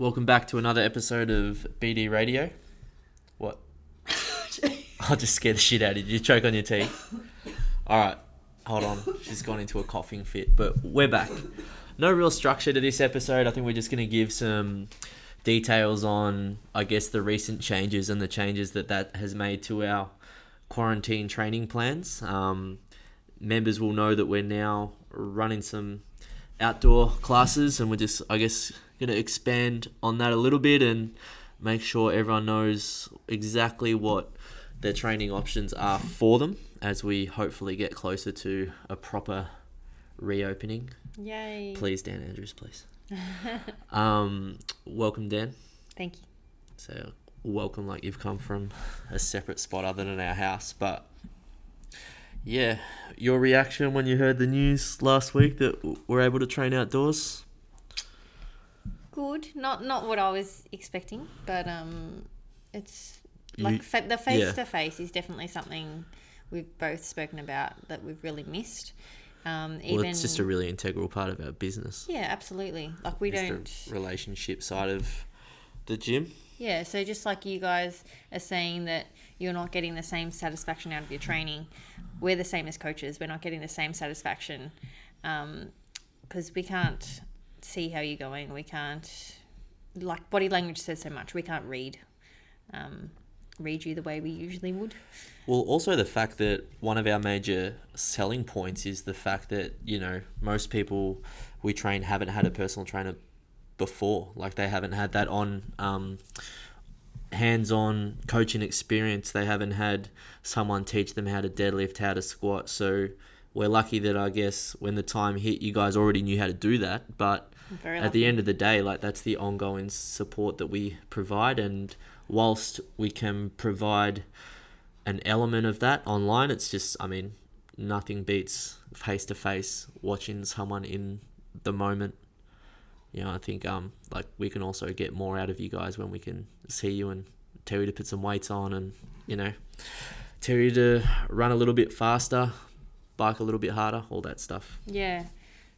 Welcome back to another episode of BD Radio. What? I'll just scare the shit out of you. Did you choke on your teeth? Alright, hold on. She's gone into a coughing fit, but we're back. No real structure to this episode. I think we're just going to give some details on, I guess, the recent changes and the changes that has made to our quarantine training plans. Members will know that we're now running some outdoor classes, and we're just, I guess, going to expand on that a little bit and make sure everyone knows exactly what their training options are for them as we hopefully get closer to a proper reopening. Yay. Please, Dan Andrews, please. Welcome, Dan. Thank you. So, welcome like you've come from a separate spot other than our house. But, yeah, your reaction when you heard the news last week that we're able to train outdoors? Good. Not what I was expecting, but it's like the face-to-face is definitely something we've both spoken about that we've really missed. Well, it's just a really integral part of our business. Yeah, absolutely. Like we don't... the relationship side of the gym. Yeah, so just like you guys are saying that you're not getting the same satisfaction out of your training, we're the same as coaches. We're not getting the same satisfaction because we can't see how you're going. We can't, like body language says so much. We can't read you the way we usually would. Well, also the fact that one of our major selling points is the fact that, you know, most people we train haven't had a personal trainer before. Like they haven't had that on hands-on coaching experience. They haven't had someone teach them how to deadlift, how to squat. So we're lucky that, I guess, when the time hit, you guys already knew how to do that. But at the end of the day, like that's the ongoing support that we provide. And whilst we can provide an element of that online, it's just, I mean, nothing beats face-to-face watching someone in the moment. You know, I think like we can also get more out of you guys when we can see you and tell you to put some weights on and, you know, tell you to run a little bit faster, bike a little bit harder, all that stuff. Yeah.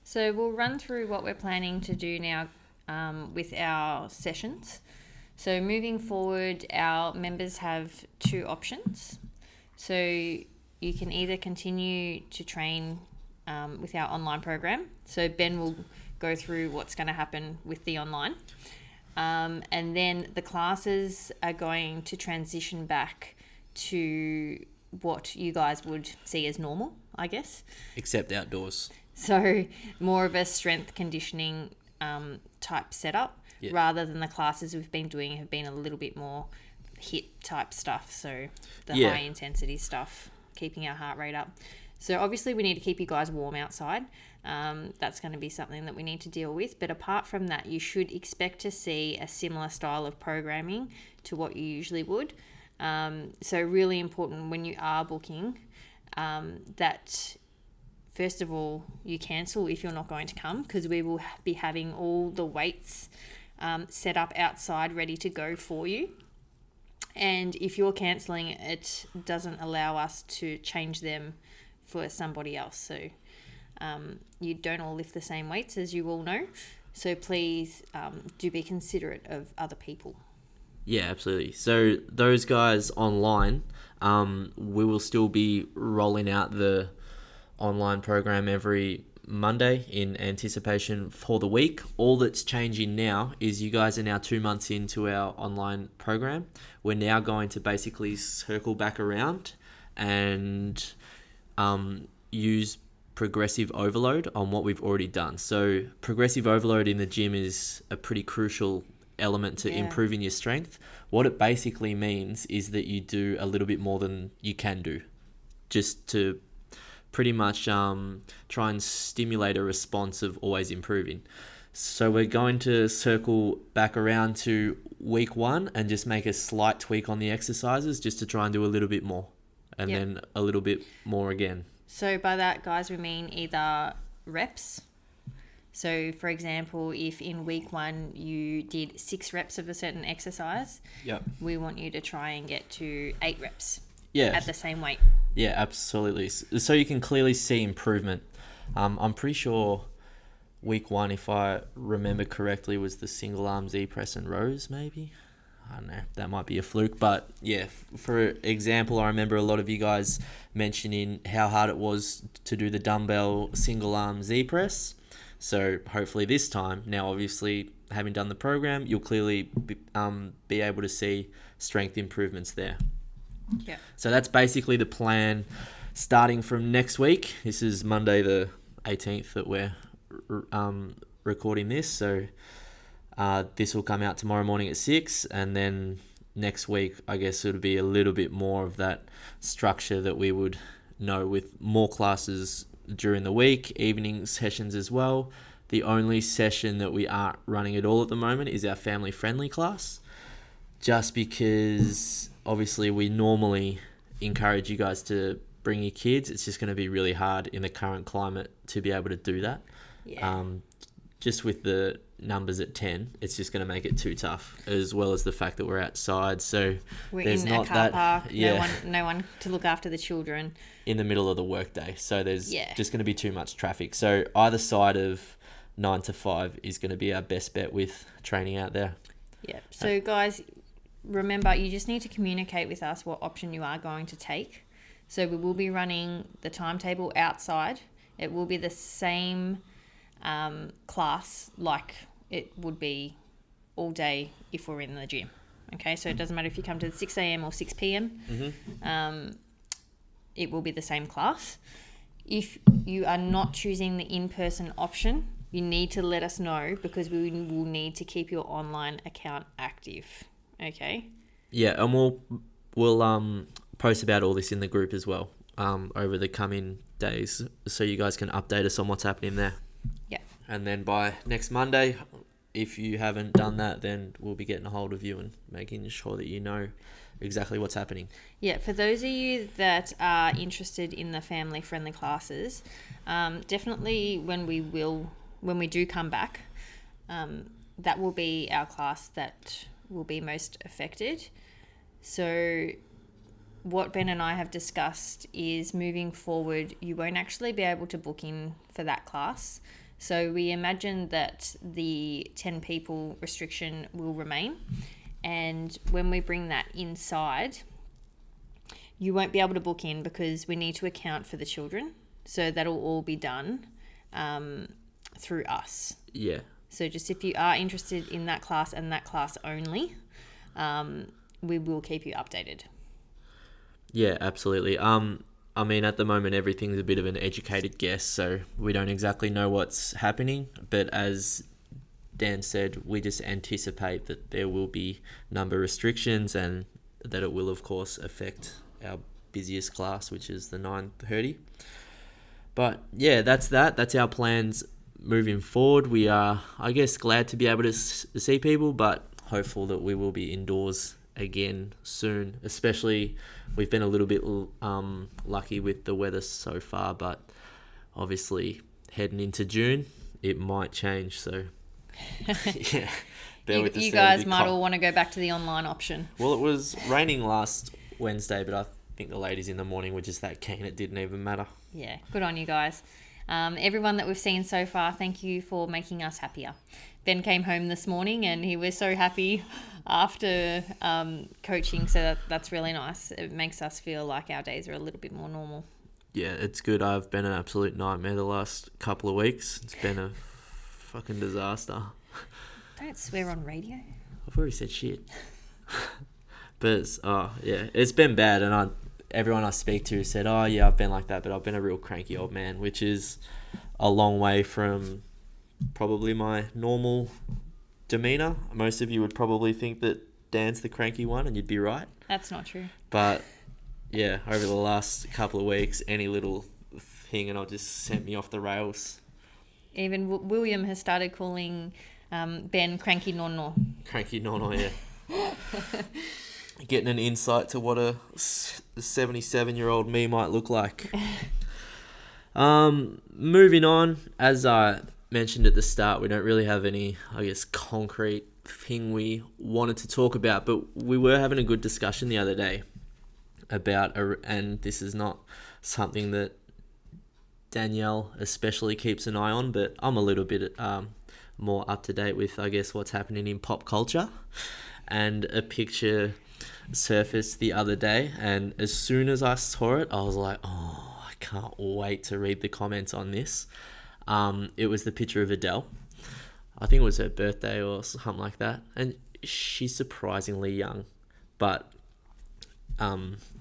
So we'll run through what we're planning to do now with our sessions. So moving forward, our members have two options. So you can either continue to train with our online program. So Ben will go through what's going to happen with the online. And then the classes are going to transition back to what you guys would see as normal, I guess. Except outdoors. So more of a strength conditioning type setup. Yeah. Rather than the classes we've been doing have been a little bit more HIIT type stuff. So the high intensity stuff, keeping our heart rate up. So obviously we need to keep you guys warm outside. That's going to be something that we need to deal with. But apart from that, you should expect to see a similar style of programming to what you usually would. So really important when you are booking that first of all, you cancel if you're not going to come, because we will be having all the weights set up outside ready to go for you. And if you're cancelling, it doesn't allow us to change them for somebody else. So you don't all lift the same weights, as you all know. So please do be considerate of other people. Yeah, absolutely. So those guys online, we will still be rolling out the online program every Monday in anticipation for the week. All that's changing now is you guys are now 2 months into our online program. We're now going to basically circle back around and use progressive overload on what we've already done. So progressive overload in the gym is a pretty crucial element to improving your strength. What it basically means is that you do a little bit more than you can do, just to pretty much try and stimulate a response of always improving. So we're going to circle back around to week 1 and just make a slight tweak on the exercises just to try and do a little bit more and then a little bit more again. So by that, guys, we mean either reps. So for example, if in week 1 you did 6 reps of a certain exercise, we want you to try and get to 8 reps at the same weight. Yeah, absolutely. So you can clearly see improvement. I'm pretty sure week 1, if I remember correctly, was the single arm Z press and rows, maybe. I don't know, that might be a fluke, but yeah, for example, I remember a lot of you guys mentioning how hard it was to do the dumbbell single arm Z press. So hopefully this time, now obviously having done the program, you'll clearly be able to see strength improvements there. Yeah. So that's basically the plan starting from next week. This is Monday the 18th that we're recording this, so this will come out tomorrow morning at 6, and then next week I guess it'll be a little bit more of that structure that we would know, with more classes during the week, evening sessions as well. The only session that we aren't running at all at the moment is our family friendly class, just because obviously we normally encourage you guys to bring your kids. It's just going to be really hard in the current climate to be able to do that. Yeah. Just with the numbers at 10, it's just going to make it too tough, as well as the fact that we're outside. So We're there's in not a car that park. yeah, No one to look after the children. in the middle of the workday. So there's Yeah. just going to be too much traffic. So either side of 9 to 5 is going to be our best bet with training out there. Yeah. So guys, remember, you just need to communicate with us what option you are going to take. So we will be running the timetable outside. It will be the same class like it would be all day if we're in the gym. Okay, so it doesn't matter if you come to 6 a.m. or 6 p.m. Mm-hmm. It will be the same class. If you are not choosing the in-person option, you need to let us know, because we will need to keep your online account active. Okay? Yeah, and we'll post about all this in the group as well over the coming days, so you guys can update us on what's happening there. Yeah. And then by next Monday, if you haven't done that, then we'll be getting a hold of you and making sure that you know exactly what's happening. Yeah, for those of you that are interested in the family-friendly classes, definitely when we do come back, that will be our class that will be most affected. So what Ben and I have discussed is, moving forward, you won't actually be able to book in for that class. So we imagine that the 10 people restriction will remain. And when we bring that inside, you won't be able to book in, because we need to account for the children. So that'll all be done through us. Yeah. So just if you are interested in that class and that class only, we will keep you updated. Yeah, absolutely. I mean, at the moment, everything's a bit of an educated guess, so we don't exactly know what's happening. But as Dan said, we just anticipate that there will be number restrictions, and that it will, of course, affect our busiest class, which is the 9:30. But yeah, that's our plans moving forward. We are, I guess, glad to be able to see people, but hopeful that we will be indoors again soon. Especially, we've been a little bit lucky with the weather so far, but obviously heading into June, it might change. So yeah, you guys might all want to go back to the online option. Well, it was raining last Wednesday, but I think the ladies in the morning were just that keen it didn't even matter. Yeah, good on you guys. Everyone that we've seen so far, thank you for making us happier. Ben came home this morning and he was so happy after coaching, so that's really nice. It makes us feel like our days are a little bit more normal. Yeah, it's good. I've been an absolute nightmare the last couple of weeks. It's been a fucking disaster. Don't swear on radio. I've already said shit. But it's been bad, and everyone I speak to said, oh yeah, I've been like that, but I've been a real cranky old man, which is a long way from probably my normal demeanor. Most of you would probably think that Dan's the cranky one, and you'd be right. That's not true. But yeah, over the last couple of weeks, any little thing and it'll just sent me off the rails. Even William has started calling Ben Cranky Nonno. Cranky Nonno, yeah. Getting an insight to what a 77-year-old me might look like. Moving on, as I mentioned at the start, we don't really have any, I guess, concrete thing we wanted to talk about, but we were having a good discussion the other day about, and this is not something that Danielle especially keeps an eye on, but I'm a little bit more up to date with, I guess, what's happening in pop culture. And a picture surfaced the other day, and as soon as I saw it, I was like, oh, I can't wait to read the comments on this. It was the picture of Adele. I think it was her birthday or something like that, and she's surprisingly young. But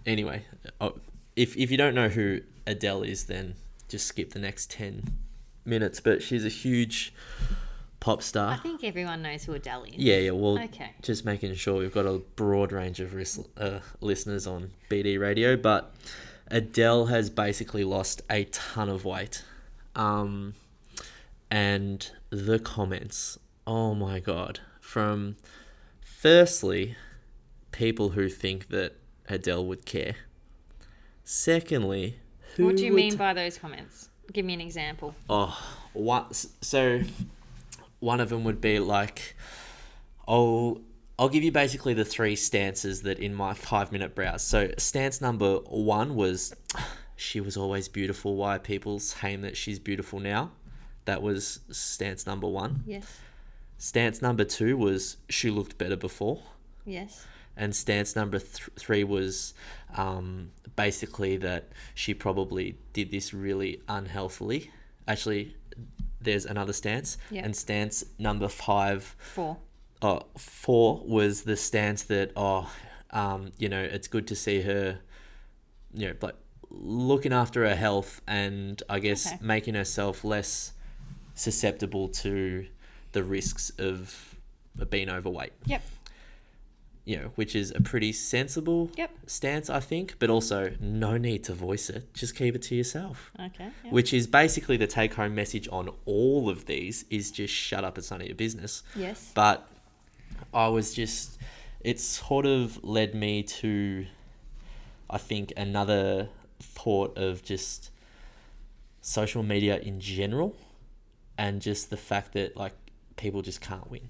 anyway, if you don't know who Adele is, then just skip the next 10 minutes. But she's a huge pop star. I think everyone knows who Adele is. Yeah. Well, okay. Just making sure we've got a broad range of listeners on BD Radio. But Adele has basically lost a ton of weight. And the comments, oh my God. From, firstly, people who think that Adele would care. Secondly, what do you mean by those comments? Give me an example. So one of them would be like, I'll give you basically the 3 stances that in my 5-minute browse. So stance number 1 was, she was always beautiful. Why are people saying that she's beautiful now? That was stance number 1. Yes. Stance number 2 was, she looked better before. Yes. And stance number 3 was basically that she probably did this really unhealthily. Actually, there's another stance. Yep. And stance number 5... 4. 4 was the stance that, it's good to see her, like looking after her health and I guess making herself less susceptible to the risks of being overweight. Yep. Which is a pretty sensible stance, I think, but also no need to voice it. Just keep it to yourself. Okay. Yep. Which is basically the take-home message on all of these is just shut up, it's none of your business. Yes. But it sort of led me to, I think, another thought of just social media in general and just the fact that, like, people just can't win.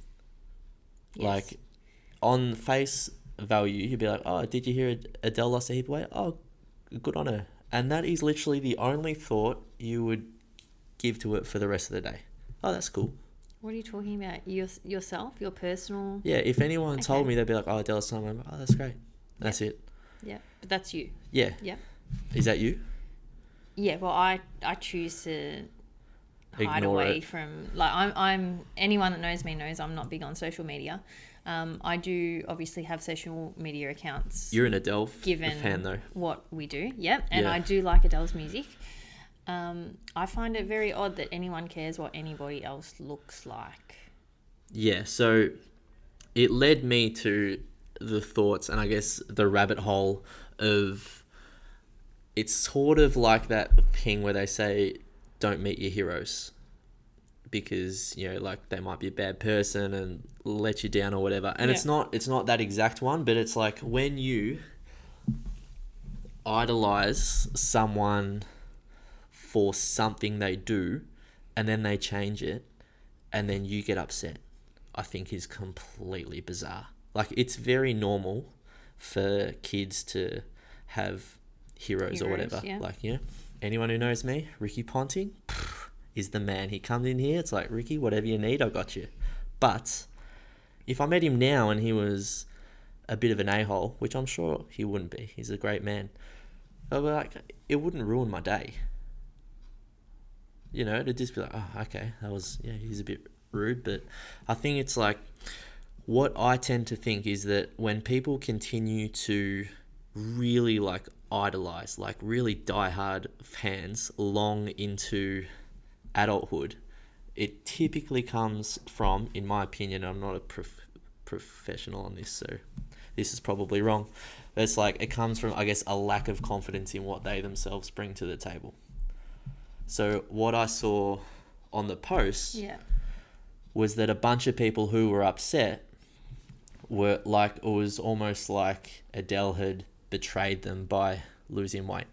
Yes. Like, on face value, you'd be like, oh, did you hear Adele lost a heap of weight? Oh, good on her. And that is literally the only thought you would give to it for the rest of the day. Oh, that's cool. What are you talking about? Yourself? Your personal... Yeah, if anyone told me, they'd be like, oh, Adele lost some weight. Oh, that's great. That's it. Yeah, but that's you. Yeah. Yeah. Is that you? Yeah, well, I choose to hide Ignore away it. from... Like, I'm anyone that knows me knows I'm not big on social media. I do obviously have social media accounts. You're an Adele given fan, though. What we do, yep. And Yeah. I do like Adele's music. I find it very odd that anyone cares what anybody else looks like. Yeah, so it led me to the thoughts and I guess the rabbit hole of, it's sort of like that thing where they say, don't meet your heroes because, like they might be a bad person and let you down or whatever. And it's not that exact one, but it's like when you idolize someone for something they do and then they change it and then you get upset, I think is completely bizarre. Like, it's very normal for kids to have heroes or whatever. Yeah. Like, anyone who knows me, Ricky Ponting is the man. He comes in here, it's like, Ricky, whatever you need, I got you. But if I met him now and he was a bit of an a-hole, which I'm sure he wouldn't be, he's a great man, I'd be like, it wouldn't ruin my day. It'd just be like, oh, okay, that was, he's a bit rude. But I think it's like, what I tend to think is that when people continue to really like idolize, like really diehard fans long into adulthood, it typically comes from, in my opinion, I'm not a professional on this, so this is probably wrong, but it's like, it comes from, I guess, a lack of confidence in what they themselves bring to the table. So what I saw on the post was that a bunch of people who were upset were like, it was almost like Adele had betrayed them by losing weight.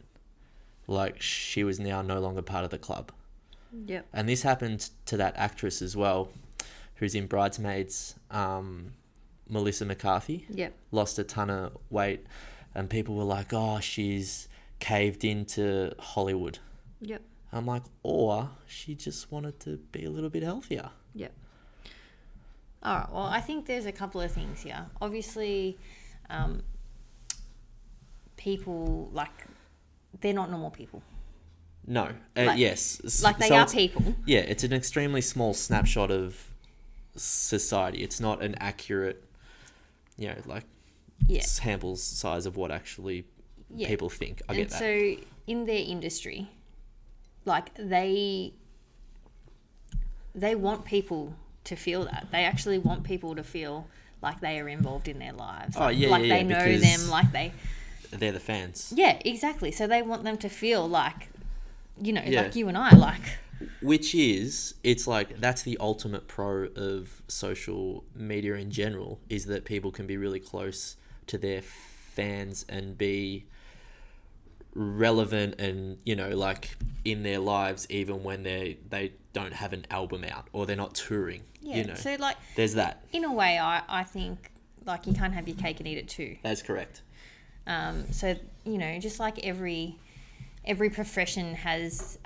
Like, she was now no longer part of the club. Yep. And this happened to that actress as well, who's in Bridesmaids, Melissa McCarthy. Yep. Lost a ton of weight, and people were like, oh, she's caved into Hollywood. Yep. I'm like, or she just wanted to be a little bit healthier. Yep. All right. Well, I think there's a couple of things here. Obviously, people, like, they're not normal people. No. Like, yes. Like, they are people. Yeah, it's an extremely small snapshot of society. It's not an accurate, sample size of what actually people think. I get that. So in their industry, like, they want people to feel that. They actually want people to feel like they are involved in their lives. Like they know them, like they're the fans. Yeah, exactly. So they want them to feel like, like you and I, like. Which is, it's like, that's the ultimate pro of social media in general, is that people can be really close to their fans and be relevant and, like, in their lives even when they don't have an album out or they're not touring. Yeah, so, like, there's that. In a way, I think, like, you can't have your cake and eat it too. That's correct. So, just like every profession has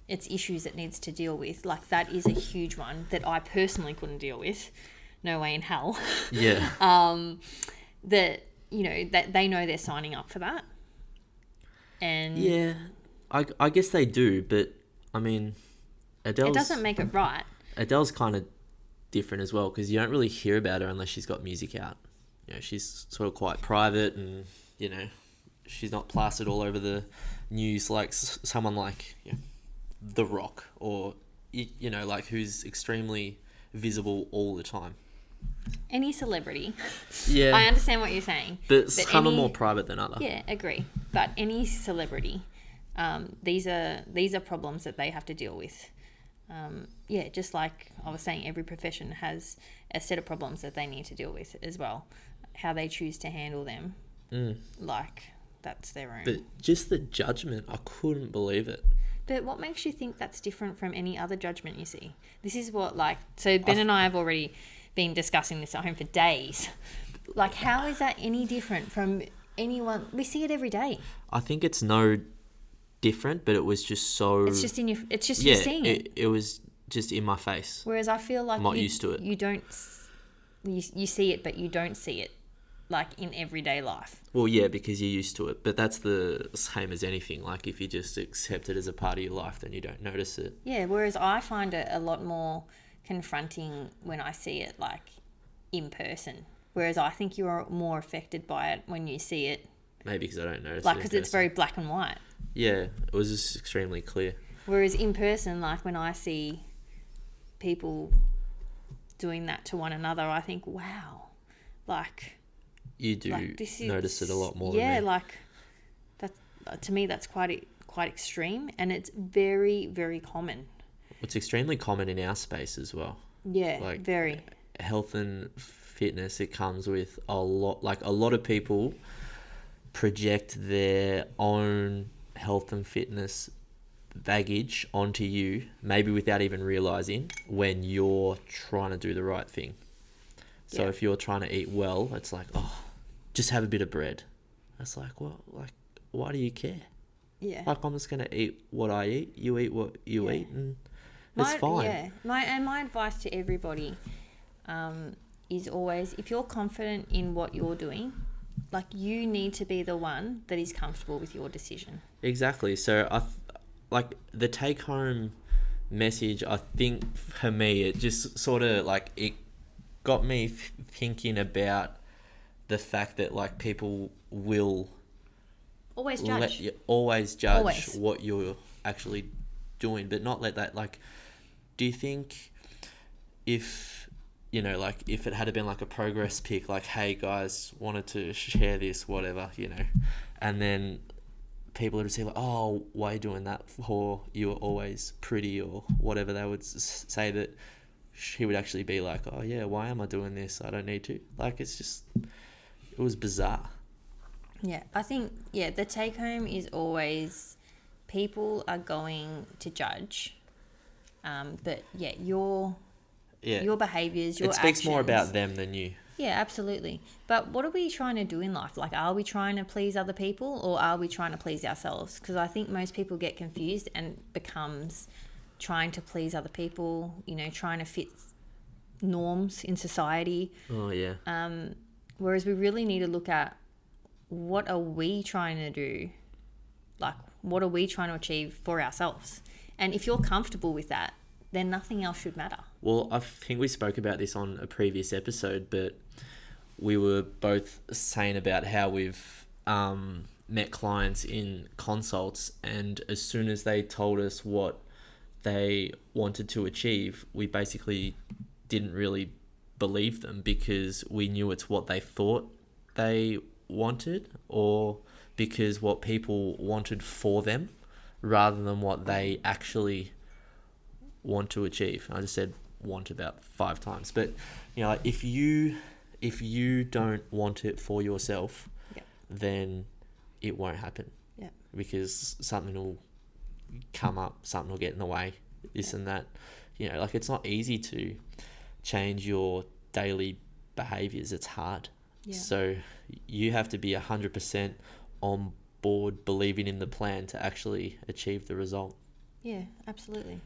its issues it needs to deal with. Like, that is a huge one that I personally couldn't deal with. No way in hell. Yeah. That they know they're signing up for that. And yeah, I guess they do, but I mean, it doesn't make it right. Adele's kind of different as well, because you don't really hear about her unless she's got music out. She's sort of quite private, and she's not plastered all over the news like someone like The Rock, or like, who's extremely visible all the time. Any celebrity. Yeah. I understand what you're saying. But some are more private than others. Yeah, agree. But any celebrity, these are problems that they have to deal with. Just like I was saying, every profession has a set of problems that they need to deal with as well. How they choose to handle them, like, that's their own. But just the judgment, I couldn't believe it. But what makes you think that's different from any other judgment you see? This is what, like, so Ben and I have already been discussing this at home for days. Like, how is that any different from anyone? We see it every day. I think it's no different, but it was just so... It's just you're seeing it. It was just in my face. Whereas I feel like I'm not used to it. You don't... You see it, but you don't see it, like, in everyday life. Well, yeah, because you're used to it. But that's the same as anything. Like, if you just accept it as a part of your life, then you don't notice it. Yeah, whereas I find it a lot more confronting when I see it, like, in person. Whereas I think you're more affected by it when you see it. Maybe because I don't notice it. Like, because it's very black and white. Yeah, it was just extremely clear. Whereas in person, like, when I see people doing that to one another, I think, wow, like... You do notice it a lot more than me. Yeah, like, that, to me, that's quite extreme, and it's very, very common. It's extremely common in our space as well. Yeah, like, very. Health and fitness, it comes with a lot. Like, a lot of people project their own health and fitness baggage onto you, maybe without even realizing, when you're trying to do the right thing. So if you're trying to eat well, it's like, oh, just have a bit of bread. It's like, well, like, why do you care? Yeah. Like, I'm just going to eat what I eat. You eat what you eat, and it's fine. Yeah. My advice to everybody is always, if you're confident in what you're doing, like, you need to be the one that is comfortable with your decision. Exactly. So, like, the take-home message, I think, for me, it just sort of, like, it got me thinking about the fact that, like, people will always judge what you're actually doing, but not let that, like, do you think if, like, if it had been like a progress pic, like, hey guys, wanted to share this, whatever, and then people would say, like, oh, why are you doing that for? You're always pretty, or whatever they would say, that she would actually be like, oh yeah, why am I doing this? I don't need to. Like, it's just, it was bizarre. Yeah, I think, the take home is always, people are going to judge, but your behaviours, your actions. It speaks more about them than you. Yeah, absolutely. But what are we trying to do in life? Like, are we trying to please other people or are we trying to please ourselves? Because I think most people get confused and becomes trying to please other people, you know, trying to fit norms in society. Oh, yeah. Whereas we really need to look at what are we trying to do? Like, what are we trying to achieve for ourselves? And if you're comfortable with that, then nothing else should matter. Well, I think we spoke about this on a previous episode, but we were both saying about how we've met clients in consults, and as soon as they told us what they wanted to achieve, we basically didn't really believe them because we knew it's what they thought they wanted, or because what people wanted for them rather than what they actually want to achieve. I just said want about 5 times, but you know, if you don't want it for yourself, then it won't happen. Because something will come up, something will get in the way, this and that. You know, like, it's not easy to change your daily behaviors. It's hard. So you have to be 100% on board, believing in the plan to actually achieve the result. Yeah, absolutely.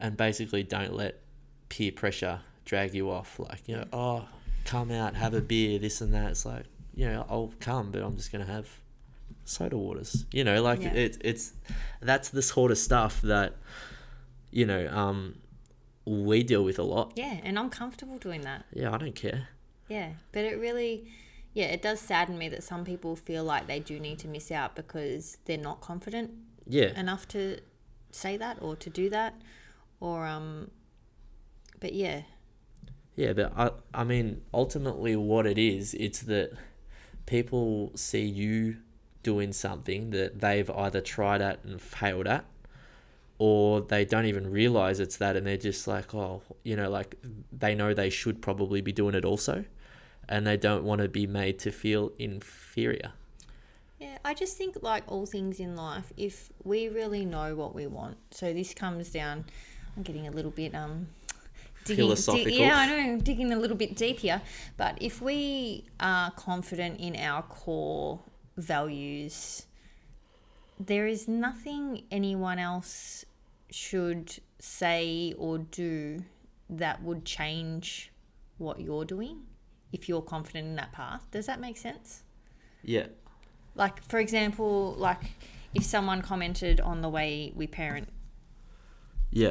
And basically don't let peer pressure drag you off. Like, you know, oh, come out, have a beer, this and that. It's like, you know, I'll come, but I'm just going to have soda waters. You know, like, it's that's the sort of stuff that, you know, we deal with a lot. Yeah, and I'm comfortable doing that. Yeah, I don't care. Yeah, but it really, it does sadden me that some people feel like they do need to miss out because they're not confident enough to say that or to do that. Or, but yeah. Yeah, but I mean, ultimately what it is, it's that people see you doing something that they've either tried at and failed at, or they don't even realize it's that, and they're just like, oh, you know, like, they know they should probably be doing it also, and they don't want to be made to feel inferior. Yeah, I just think, like all things in life, if we really know what we want, so this comes down, I'm getting a little bit philosophical. I know, digging a little bit deep here, but if we are confident in our core values, there is nothing anyone else should say or do that would change what you're doing if you're confident in that path. Does that make sense? Yeah. Like, for example, like if someone commented on the way we parent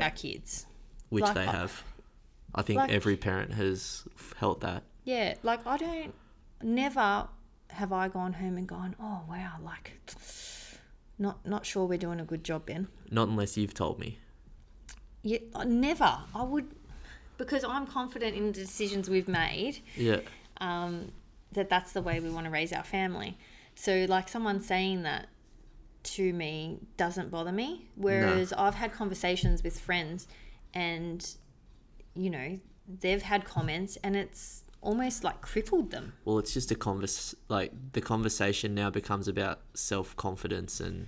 our kids. Which like, they have. I think like, every parent has felt that. Yeah, like never have I gone home and gone, oh, wow, like, not sure we're doing a good job, Ben. Not unless you've told me. Yeah, never. I would, because I'm confident in the decisions we've made. Yeah. That's the way we want to raise our family. So, like, someone saying that to me doesn't bother me. Whereas I've had conversations with friends and, you know, they've had comments and it's almost like crippled them. Well, it's just the conversation now becomes about self-confidence, and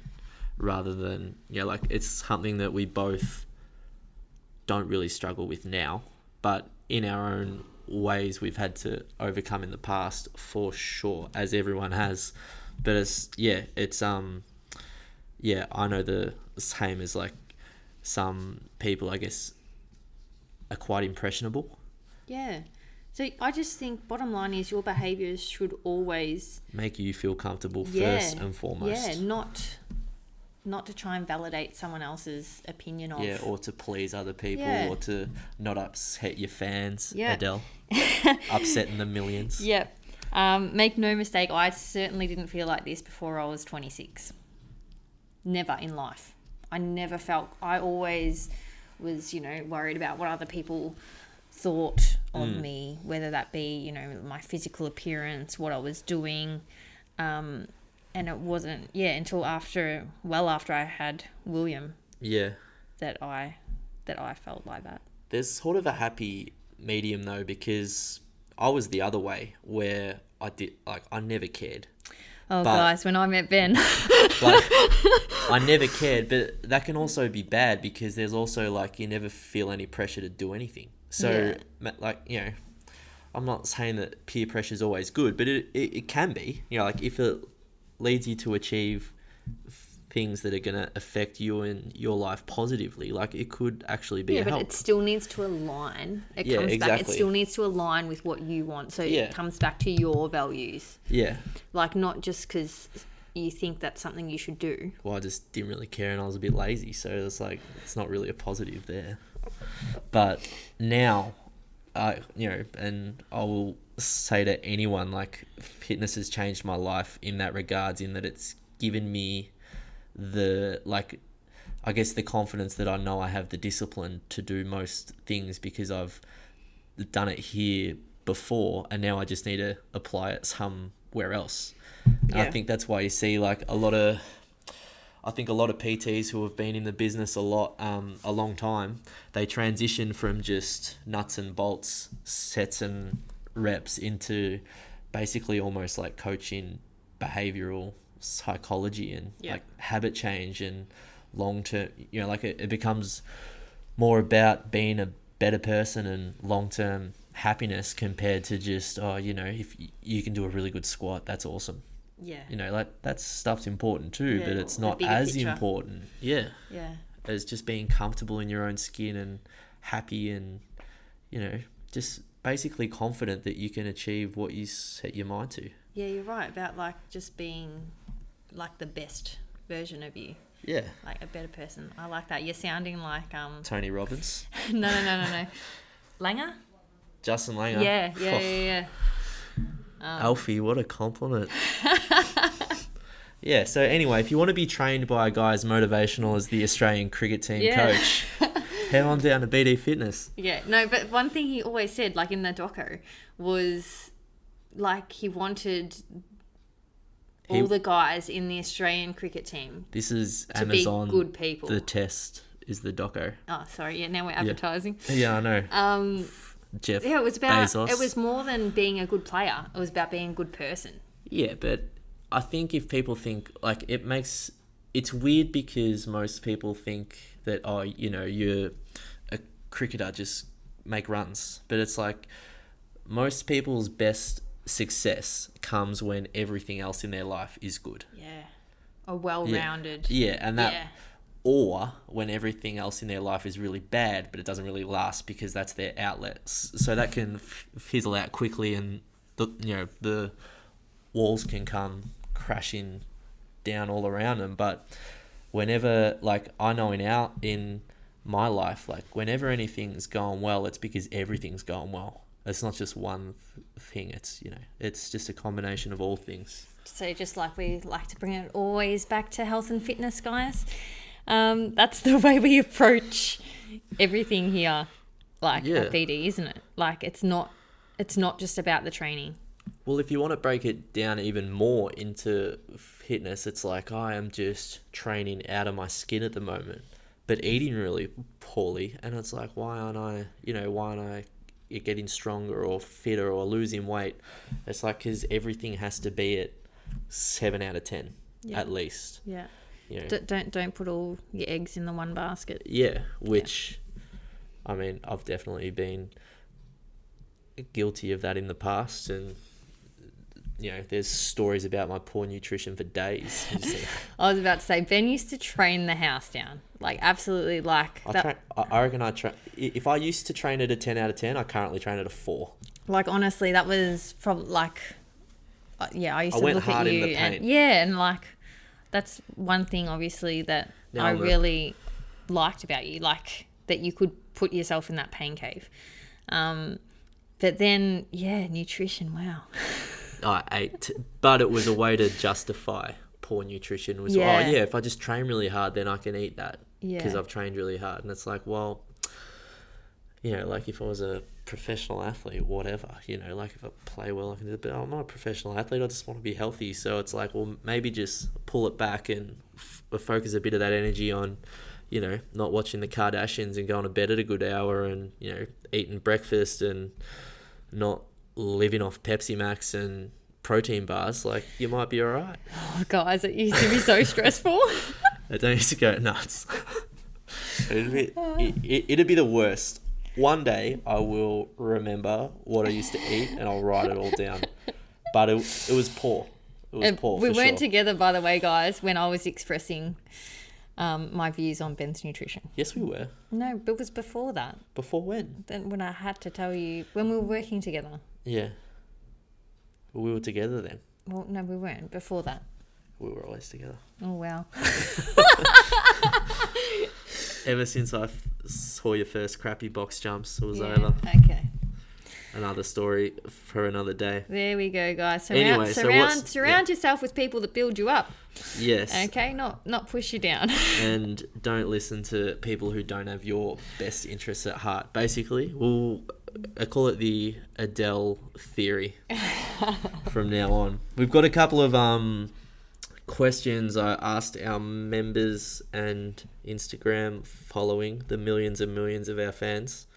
rather than, like, it's something that we both don't really struggle with now, but in our own ways we've had to overcome in the past, for sure, as everyone has. But I know the same as, like, some people, I guess, are quite impressionable. Yeah. So I just think bottom line is your behaviours should always make you feel comfortable first and foremost. Yeah, not to try and validate someone else's opinion of. Yeah, or to please other people, or to not upset your fans, Adele. Upsetting the millions. Yep. Make no mistake, I certainly didn't feel like this before I was 26. Never in life. I always was, worried about what other people thought of me, whether that be, my physical appearance, what I was doing. And it wasn't, until after I had William. Yeah. That I felt like that. There's sort of a happy medium though, because I was the other way where I never cared. Oh, guys, when I met Ben. I never cared, but that can also be bad because there's also, like, you never feel any pressure to do anything. So, I'm not saying that peer pressure is always good, but it can be. You know, like if it leads you to achieve things that are going to affect you and your life positively, like it could actually be a but help. it still needs to align. It Yeah, comes back. It exactly. still needs to align with what you want. So it comes back to your values. Yeah. Like not just because you think that's something you should do. Well, I just didn't really care and I was a bit lazy, so it's like it's not really a positive there. But now, and I will say to anyone, like, fitness has changed my life in that regards, in that it's given me the, like, I guess the confidence that I know I have the discipline to do most things because I've done it here before and now I just need to apply it somewhere else. And I think that's why you see like a lot of PTs who have been in the business a long time, they transition from just nuts and bolts, sets and reps into basically almost like coaching behavioral psychology and like habit change and long-term, like it becomes more about being a better person and long-term happiness compared to just, if you can do a really good squat, that's awesome. Yeah. Like that stuff's important too, but it's not as picture. important. Yeah. As just being comfortable in your own skin and happy and, just basically confident that you can achieve what you set your mind to. Yeah, you're right about like just being like the best version of you. Yeah. Like a better person. I like that. You're sounding like Tony Robbins. No. Langer? Justin Langer. Yeah. Alfie, what a compliment. Yeah, so anyway, if you want to be trained by a guy as motivational as the Australian cricket team coach, head on down to BD Fitness. Yeah, no, but one thing he always said, like in the doco, was like he wanted all the guys in the Australian cricket team. This is to Amazon. Be good people. The Test is the doco. Oh, sorry. Yeah, now we're advertising. Yeah, I know. Jeff it was about Bezos. It was more than being a good player. It was about being a good person. Yeah, but I think if people think like it's weird because most people think that you're a cricketer, just make runs, but it's like most people's best success comes when everything else in their life is good. Yeah, a well-rounded. Yeah, and that. Yeah. Or when everything else in their life is really bad, but it doesn't really last because that's their outlet. So that can fizzle out quickly, and the walls can come crashing down all around them. But whenever, like I know in my life, like whenever anything's going well, it's because everything's going well. It's not just one thing. It's it's just a combination of all things. So just like we like to bring it always back to health and fitness, guys. That's the way we approach everything here, like at BD, isn't it? Like it's not just about the training. Well, if you want to break it down even more into fitness, it's like I am just training out of my skin at the moment, but eating really poorly, and it's like why aren't I getting stronger or fitter or losing weight? It's like because everything has to be at 7 out of 10 at least. Yeah. Don't put all your eggs in the one basket. Yeah, which, I mean, I've definitely been guilty of that in the past, and there's stories about my poor nutrition for days. I was about to say, Ben used to train the house down, like absolutely, like I reckon if I used to train at a 10 out of 10, I currently train at a 4. Like honestly, that was probably like, I used to went look hard at you in the paint. and like. That's one thing, obviously, that I really liked about you, like that you could put yourself in that pain cave. But then, nutrition, wow. I ate, but it was a way to justify poor nutrition. It was, if I just train really hard, then I can eat that because I've trained really hard. And it's like, well, like if I was a professional athlete, whatever, like if I play well, I can do it, but I'm not a professional athlete. I just want to be healthy. So it's like, well, maybe just pull it back and focus a bit of that energy on, not watching the Kardashians and going to bed at a good hour and, eating breakfast and not living off Pepsi Max and protein bars. Like you might be all right. Oh, guys, it used to be so stressful. I don't used to go nuts. It'd be the worst. One day I will remember what I used to eat and I'll write it all down. But it was poor. It was poor. We for weren't sure. together, by the way, guys, when I was expressing my views on Ben's nutrition. Yes, we were. No, but it was before that. Before when? Then when I had to tell you, when we were working together. Yeah. We were together then. Well, no, we weren't. Before that. We were always together. Oh, wow. Ever since I saw your first crappy box jumps, it was Yeah, over. okay. Another story for another day. There we go, guys. Surround yourself with people that build you up. Yes. Okay, not push you down. And don't listen to people who don't have your best interests at heart. Basically, I call it the Adele theory from now on. We've got a couple of questions I asked our members and Instagram following, the millions and millions of our fans.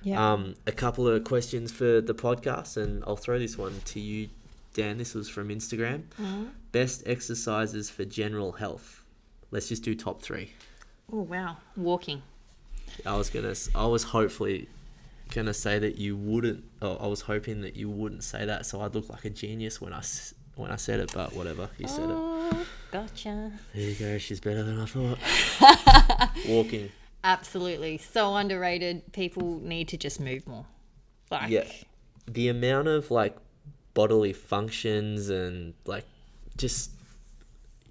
Yeah. A couple of questions for the podcast, and I'll throw this one to you, Dan. This was from Instagram. Mm-hmm. Best exercises for general health. Let's just do top 3. Oh, wow. Walking. I was hopefully gonna say that you wouldn't. Oh, I was hoping that you wouldn't say that, so I'd look like a genius when I said it. But whatever, you said it. Gotcha. There you go. She's better than I thought. Walking. Absolutely. So underrated. People need to just move more. Yeah. The amount of bodily functions and just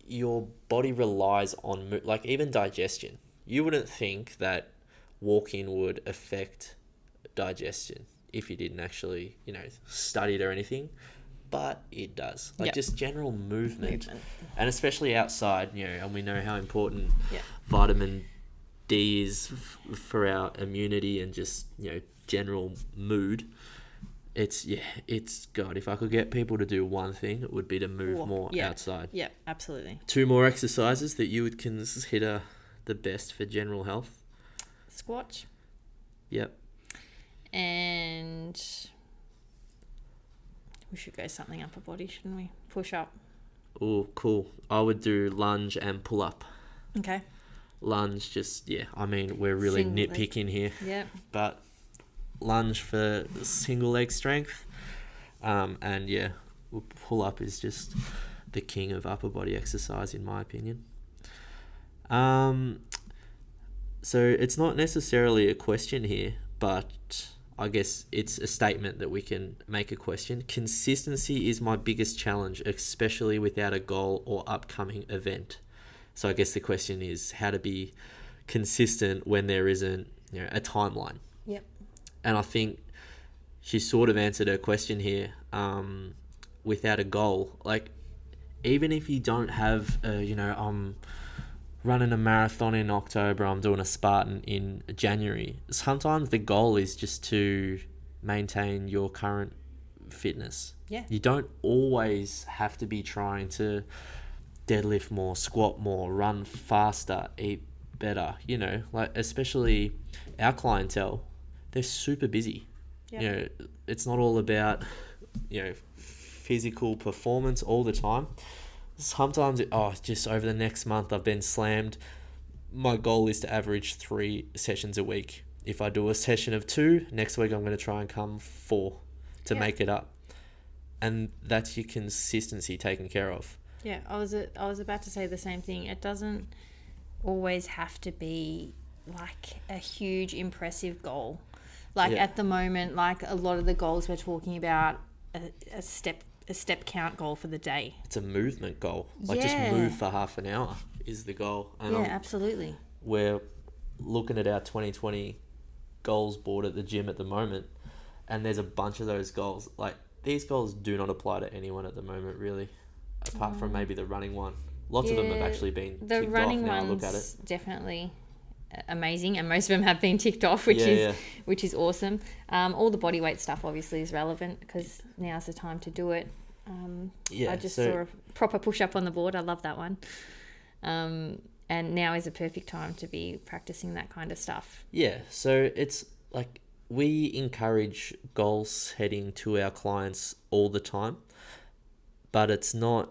your body relies on even digestion. You wouldn't think that walking would affect digestion if you didn't actually, study it or anything, but it does. Just general movement. And especially outside, and we know how important vitamin D is for our immunity and just, general mood. It's God, if I could get people to do one thing, it would be to move more outside. Yeah, absolutely. 2 more exercises that you would consider the best for general health. Squat. Yep. And we should go something upper body, shouldn't we? Push up. Oh, cool. I would do lunge and pull up. Okay. Lunge, we're really nitpicking here. Yep. But lunge for single leg strength. Pull up is just the king of upper body exercise in my opinion. So it's not necessarily a question here, but I guess it's a statement that we can make a question. Consistency is my biggest challenge, especially without a goal or upcoming event. So I guess the question is how to be consistent when there isn't, a timeline. Yep. And I think she sort of answered her question here, without a goal. Even if you don't have, I'm running a marathon in October, I'm doing a Spartan in January. Sometimes the goal is just to maintain your current fitness. Yeah. You don't always have to be trying to deadlift more, squat more, run faster, eat better, especially our clientele, they're super busy. Yep. It's not all about, physical performance all the time. Sometimes, just over the next month I've been slammed. My goal is to average 3 sessions a week. If I do a session of 2, next week I'm going to try and come 4 to make it up. And that's your consistency taken care of. Yeah, I was about to say the same thing. It doesn't always have to be a huge impressive goal. At the moment, a lot of the goals we're talking about, a step count goal for the day. It's a movement goal. Just move for half an hour is the goal. And absolutely. We're looking at our 2020 goals board at the gym at the moment, and there's a bunch of those goals. These goals do not apply to anyone at the moment, really. Apart from maybe the running one. Lots of them have actually been ticked off now. The running one's definitely amazing, and most of them have been ticked off, which is awesome. All the body weight stuff obviously is relevant because now's the time to do it. I just saw a proper push up on the board. I love that one. And now is a perfect time to be practicing that kind of stuff. Yeah, so it's we encourage goal setting to our clients all the time. But it's not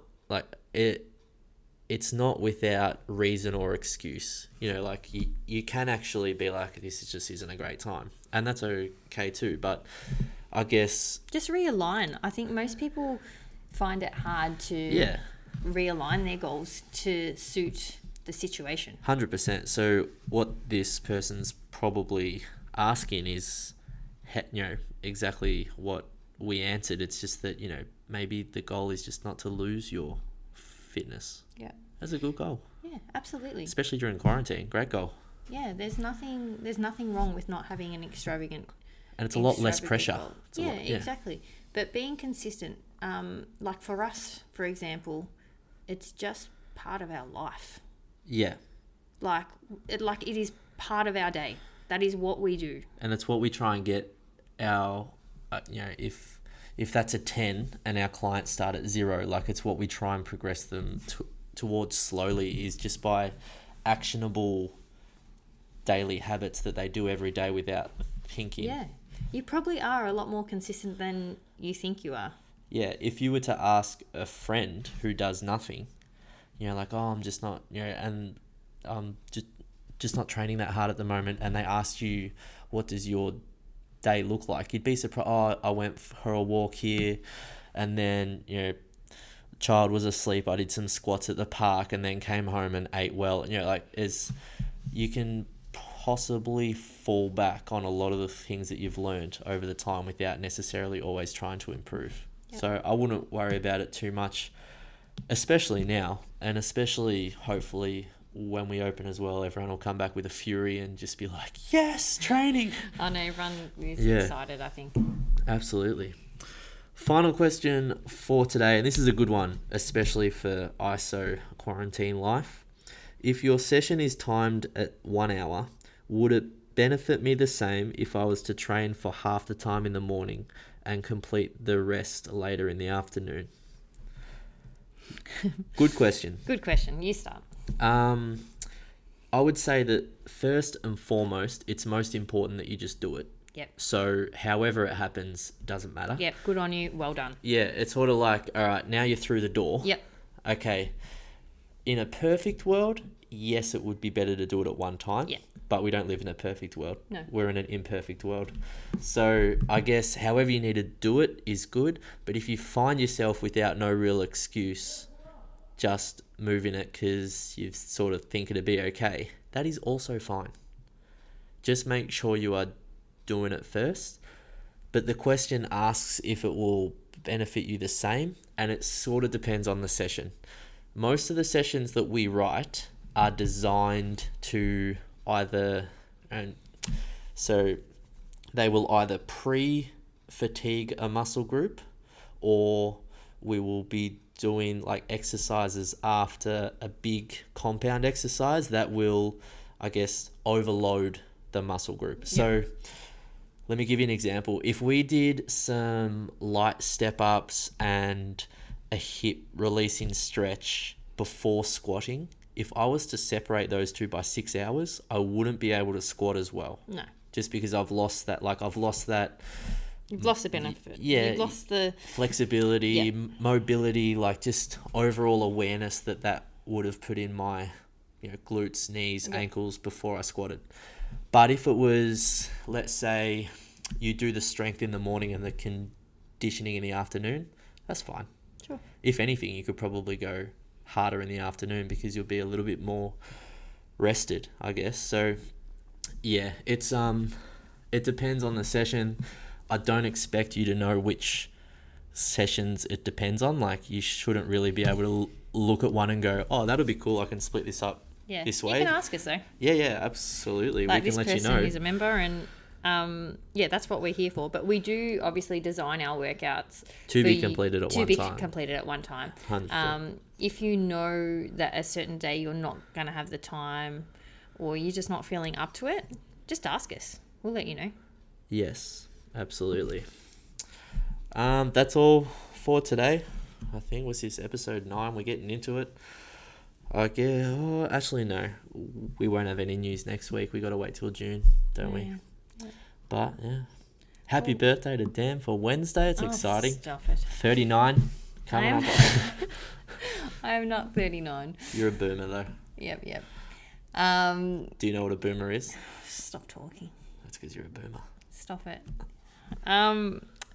it's not without reason or excuse. You know, like you can actually be like, this just isn't a great time. And that's okay too. But I guess... Just realign. I think most people find it hard to realign their goals to suit the situation. 100%. So what this person's probably asking is, you know, exactly what we answered. It's just that, you know, maybe the goal is just not to lose your fitness. Yeah. That's a good goal. Yeah, absolutely. Especially during quarantine. Great goal. Yeah, there's nothing wrong with not having an extravagant. And it's a lot less pressure. Yeah, exactly. But being consistent, like for us, for example, it's just part of our life. Yeah. Like it is part of our day. That is what we do. And it's what we try and get our, you know, if that's a 10 and our clients start at 0, like it's what we try and progress them towards slowly, is just by actionable daily habits that they do every day without thinking. Yeah. You probably are a lot more consistent than you think you are. Yeah. If you were to ask a friend who does nothing, you know, like, oh, I'm just not, you know, and just not training that hard at the moment, and they asked you, what does your day look like? You'd be surprised. Oh, I went for a walk here, and then, you know, child was asleep. I did some squats at the park, and then came home and ate well. You know, like, you can possibly fall back on a lot of the things that you've learned over the time without necessarily always trying to improve. Yep. So I wouldn't worry about it too much, especially now, and especially hopefully when we open as well, everyone will come back with a fury and just be like, yes, training. I know, everyone is excited, I think. Absolutely. Final question for today, and this is a good one, especially for ISO quarantine life. If your session is timed at 1 hour, would it benefit me the same if I was to train for half the time in the morning and complete the rest later in the afternoon? Good question. Good question. You start. I would say that first and foremost, it's most important that you just do it. Yep. So however it happens, doesn't matter. Yep. Good on you. Well done. Yeah. It's sort of like, all right, now you're through the door. Yep. Okay. In a perfect world, yes, it would be better to do it at one time. Yeah. But we don't live in a perfect world. No. We're in an imperfect world. So I guess however you need to do it is good. But if you find yourself without no real excuse, just moving it because you sort of think it'd be okay, that is also fine. Just make sure you are doing it first. But the question asks if it will benefit you the same, and it sort of depends on the session. Most of the sessions that we write are designed to either, and so they will either pre-fatigue a muscle group, or we will be doing like exercises after a big compound exercise that will, I guess, overload the muscle group. So let me give you an example. If we did some light step ups and a hip releasing stretch before squatting, if I was to separate those two by 6 hours, I wouldn't be able to squat as well. No. Just because I've lost that You've lost the benefit. Yeah. You've lost the flexibility, mobility, like just overall awareness that would have put in my, you know, glutes, knees, ankles before I squatted. But if it was, let's say, you do the strength in the morning and the conditioning in the afternoon, that's fine. Sure. If anything, you could probably go harder in the afternoon because you'll be a little bit more rested, I guess. So yeah, it's it depends on the session. I don't expect you to know which sessions it depends on. Like, you shouldn't really be able to look at one and go, oh, that'll be cool, I can split this up this way. You can ask us though. Yeah, absolutely. Like, we can let you know. This person is a member, and that's what we're here for. But we do obviously design our workouts to be completed at one time. To be completed at one time. 100%. If you know that a certain day you're not going to have the time, or you're just not feeling up to it, just ask us. We'll let you know. Yes, absolutely. That's all for today. I think was this episode 9. We're getting into it. Actually no, we won't have any news next week. We got to wait till June, don't we? Yeah. But yeah, happy birthday to Dan for Wednesday. It's exciting. Stop it. 39 coming up. I am not 39. You're a boomer, though. Yep. Do you know what a boomer is? Stop talking. That's because you're a boomer. Stop it.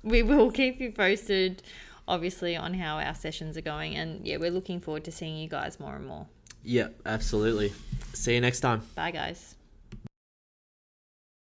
We will keep you posted, obviously, on how our sessions are going. And, yeah, we're looking forward to seeing you guys more and more. Yeah, absolutely. See you next time. Bye, guys.